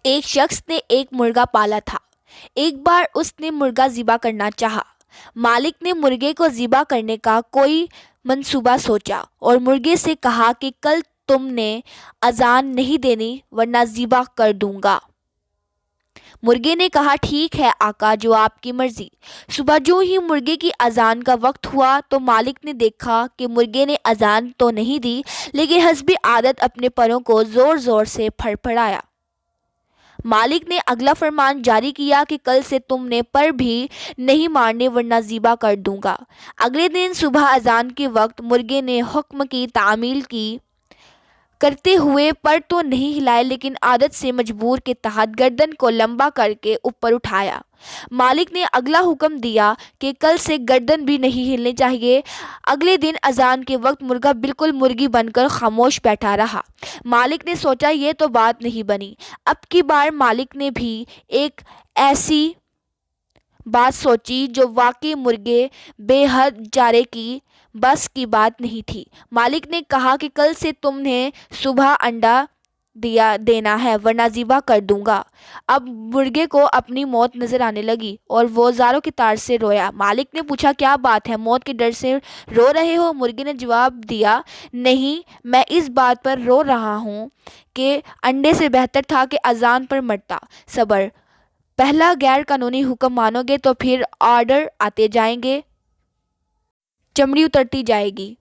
ایک شخص نے ایک مرغا پالا تھا۔ ایک بار اس نے مرغا ذبح کرنا چاہا۔ مالک نے مرغے کو ذبح کرنے کا کوئی منصوبہ سوچا اور مرغے سے کہا کہ کل تم نے اذان نہیں دینی ورنہ ذبح کر دوں گا۔ مرغے نے کہا ٹھیک ہے آقا، جو آپ کی مرضی۔ صبح جو ہی مرغے کی اذان کا وقت ہوا تو مالک نے دیکھا کہ مرغے نے اذان تو نہیں دی لیکن حسب عادت اپنے پروں کو زور زور سے پھڑپھڑایا۔ مالک نے اگلا فرمان جاری کیا کہ کل سے تم نے پر بھی نہیں مارنے ورنہ ذبح کر دوں گا۔ اگلے دن صبح اذان کے وقت مرغے نے حکم کی تعمیل کرتے ہوئے پر تو نہیں ہلائے لیکن عادت سے مجبور کے تحت گردن کو لمبا کر کے اوپر اٹھایا۔ مالک نے اگلا حکم دیا کہ کل سے گردن بھی نہیں ہلنی چاہیے۔ اگلے دن اذان کے وقت مرغا بالکل مرغی بن کر خاموش بیٹھا رہا۔ مالک نے سوچا یہ تو بات نہیں بنی۔ اب کی بار مالک نے بھی ایک ایسی بات سوچی جو واقعی مرغے بے حد چارے کی بس کی بات نہیں تھی۔ مالک نے کہا کہ کل سے تم نے صبح انڈا دینا ہے ورنہ ذبح کر دوں گا۔ اب مرغے کو اپنی موت نظر آنے لگی اور وہ زاروں کی طرح سے رویا۔ مالک نے پوچھا کیا بات ہے، موت کے ڈر سے رو رہے ہو؟ مرغے نے جواب دیا نہیں، میں اس بات پر رو رہا ہوں کہ انڈے سے بہتر تھا کہ اذان پر مرتا۔ صبر، پہلا غیر قانونی حکم مانو گے تو پھر آرڈر آتے جائیں گے، چمڑی اترتی جائے گی۔